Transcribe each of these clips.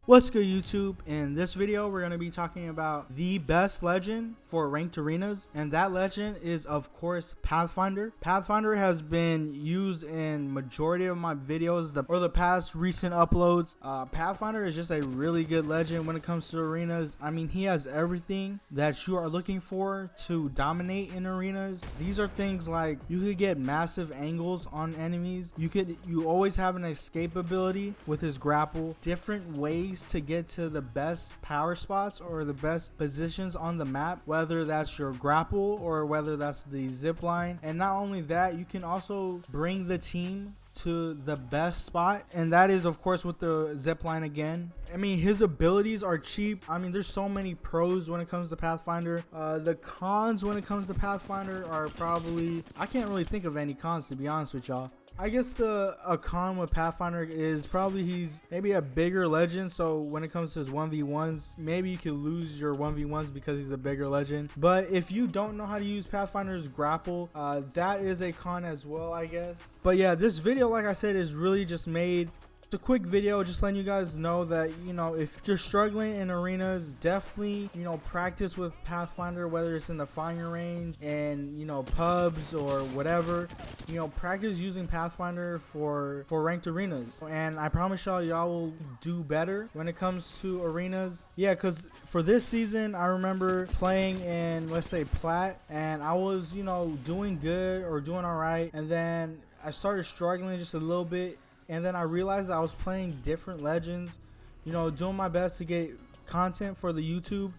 What's good, YouTube? In this video we're going to be talking about the best legend for ranked arenas, and that legend is of course Pathfinder. Pathfinder has been used in majority of my videos or the past recent uploads. Pathfinder is just a really good legend when it comes to arenas. I mean, he has everything that you are looking for to dominate in arenas. These are things like you could get massive angles on enemies. You always have an escape ability with his grapple, different ways to get to the best power spots or the best positions on the map, whether that's your grapple or whether that's the zip line. And not only that, you can also bring the team to the best spot, and that is of course with the zip line again. I mean, his abilities are cheap. I mean, there's so many pros when it comes to Pathfinder. The cons when it comes to Pathfinder are probably, I can't really think of any cons, to be honest with y'all. I guess a con with Pathfinder is probably he's maybe a bigger legend, so when it comes to his 1v1s, maybe you could lose your 1v1s because he's a bigger legend. But if you don't know how to use Pathfinder's grapple, that is a con as well, I guess. But yeah, this video, like I said, is really just made. It's a quick video just letting you guys know that, you know, if you're struggling in arenas, definitely, you know, practice with Pathfinder, whether it's in the firing range and, you know, pubs or whatever. You know, practice using Pathfinder for ranked arenas, and I promise y'all will do better when it comes to arenas. Yeah, because for this season I remember playing in, let's say, Plat, and I was, you know, doing good or doing all right, and then I started struggling just a little bit. And then I realized I was playing different legends, you know, doing my best to get content for the YouTube.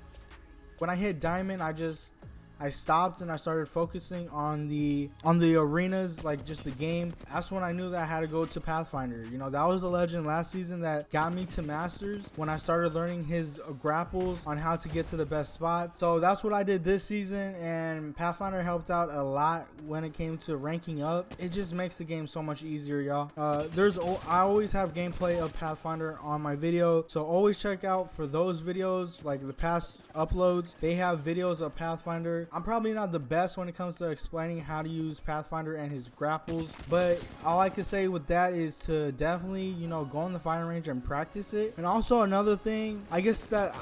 When I hit Diamond, I stopped and I started focusing on the arenas, like just the game. That's when I knew that I had to go to Pathfinder. You know, that was a legend last season that got me to Masters when I started learning his grapples on how to get to the best spots. So that's what I did this season, and Pathfinder helped out a lot when it came to ranking up. It just makes the game so much easier, y'all. I always have gameplay of Pathfinder on my video, so always check out for those videos. Like the past uploads, they have videos of Pathfinder. I'm probably not the best when it comes to explaining how to use Pathfinder and his grapples, but all I can say with that is to definitely, you know, go on the firing range and practice it. And also another thing, I guess that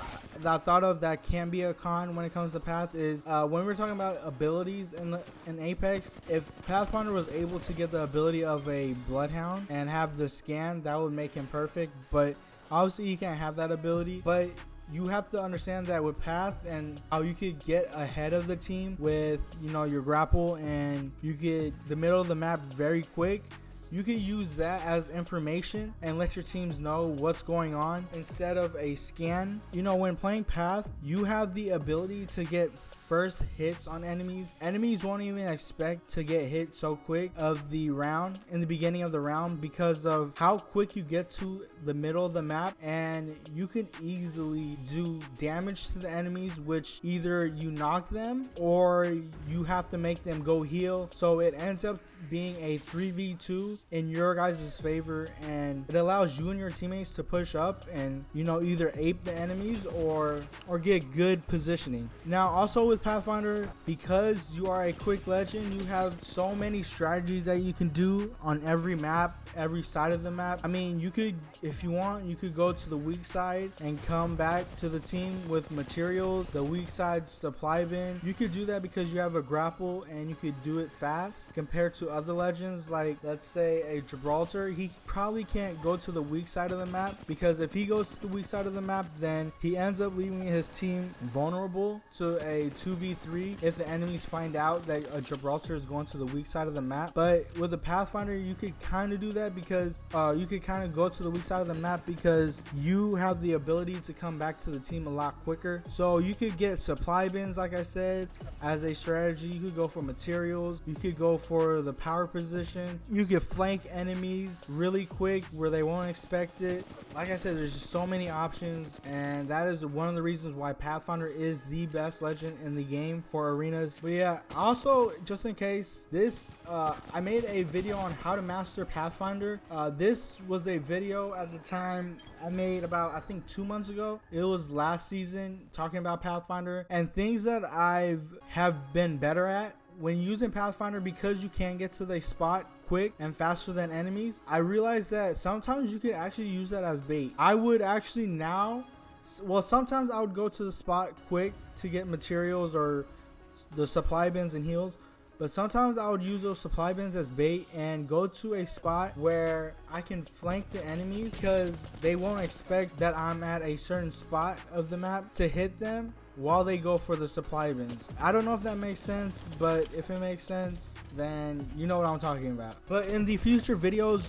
I thought of that can be a con when it comes to Path is when we're talking about abilities in Apex, if Pathfinder was able to get the ability of a Bloodhound and have the scan, that would make him perfect. But obviously he can't have that ability. But you have to understand that with Path and how you could get ahead of the team with, you know, your grapple, and you get the middle of the map very quick. You could use that as information and let your teams know what's going on instead of a scan. You know, when playing Path, you have the ability to get first hits on enemies. Enemies won't even expect to get hit so quick of the round in the beginning of the round because of how quick you get to the middle of the map, and you can easily do damage to the enemies, which either you knock them or you have to make them go heal. So it ends up being a 3v2 in your guys' favor, and it allows you and your teammates to push up and, you know, either ape the enemies or get good positioning. Now also with Pathfinder, because you are a quick legend, you have so many strategies that you can do on every map, every side of the map. I mean, you could, if you want, you could go to the weak side and come back to the team with materials, the weak side supply bin. You could do that because you have a grapple and you could do it fast compared to other legends. Like, let's say a Gibraltar, he probably can't go to the weak side of the map, because if he goes to the weak side of the map, then he ends up leaving his team vulnerable to a 2v3 if the enemies find out that a Gibraltar is going to the weak side of the map. But with the Pathfinder, you could kind of do that because you could kind of go to the weak side of the map because you have the ability to come back to the team a lot quicker. So you could get supply bins, like I said, as a strategy. You could go for materials, you could go for the power position, you could flank enemies really quick where they won't expect it. Like I said, there's just so many options, and that is one of the reasons why Pathfinder is the best legend in the game for arenas. But yeah, also just in case, this I made a video on how to master Pathfinder. This was a video at the time I made about, I think, 2 months ago. It was last season, talking about Pathfinder and things that I have been better at when using Pathfinder, because you can get to the spot quick and faster than enemies, I realized that sometimes you could actually use that as bait. I would actually now, well, sometimes I would go to the spot quick to get materials or the supply bins and heals, but sometimes I would use those supply bins as bait and go to a spot where I can flank the enemies, because they won't expect that I'm at a certain spot of the map to hit them while they go for the supply bins. I don't know if that makes sense, but if it makes sense, then you know what I'm talking about. But in the future videos,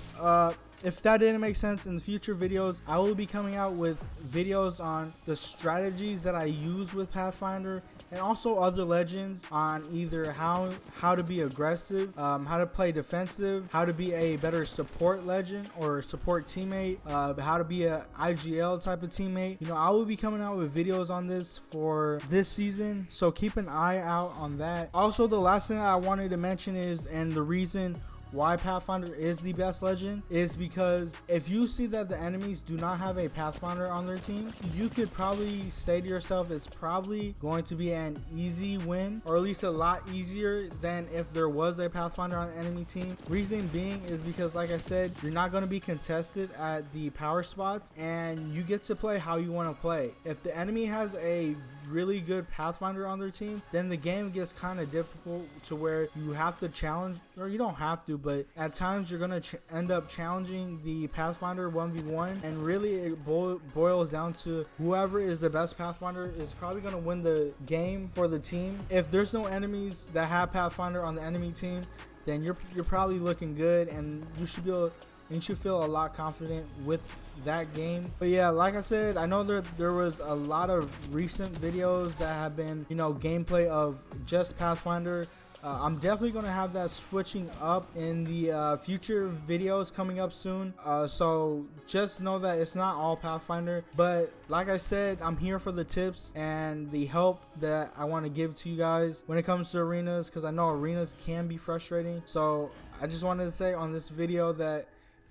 if that didn't make sense, in the future videos, I will be coming out with videos on the strategies that I use with Pathfinder, and also other legends, on either how to be aggressive, how to play defensive, how to be a better support legend or support teammate, how to be a IGL type of teammate. You know, I will be coming out with videos on this for this season, so keep an eye out on that. Also, the last thing I wanted to mention is, and the reason why Pathfinder is the best legend, is because if you see that the enemies do not have a Pathfinder on their team, you could probably say to yourself it's probably going to be an easy win, or at least a lot easier than if there was a Pathfinder on the enemy team. Reason being is because, like I said, you're not going to be contested at the power spots, and you get to play how you want to play. If the enemy has a really good Pathfinder on their team, then the game gets kind of difficult to where you have to challenge, or you don't have to, but at times you're going to end up challenging the Pathfinder 1v1, and really it boils down to whoever is the best Pathfinder is probably going to win the game for the team. If there's no enemies that have Pathfinder on the enemy team, then you're probably looking good, and you should feel a lot confident with that game. But yeah, like I said, I know there was a lot of recent videos that have been, you know, gameplay of just Pathfinder. I'm definitely going to have that switching up in the future videos coming up soon. So just know that it's not all Pathfinder. But like I said, I'm here for the tips and the help that I want to give to you guys when it comes to arenas, because I know arenas can be frustrating. So I just wanted to say on this video that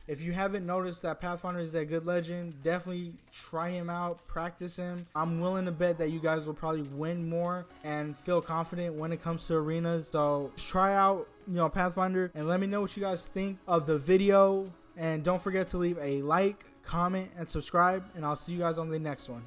if you haven't noticed that Pathfinder is a good legend, definitely try him out, practice him. I'm willing to bet that you guys will probably win more and feel confident when it comes to arenas. So try out, you know, Pathfinder, and let me know what you guys think of the video. And don't forget to leave a like, comment, and subscribe, and I'll see you guys on the next one.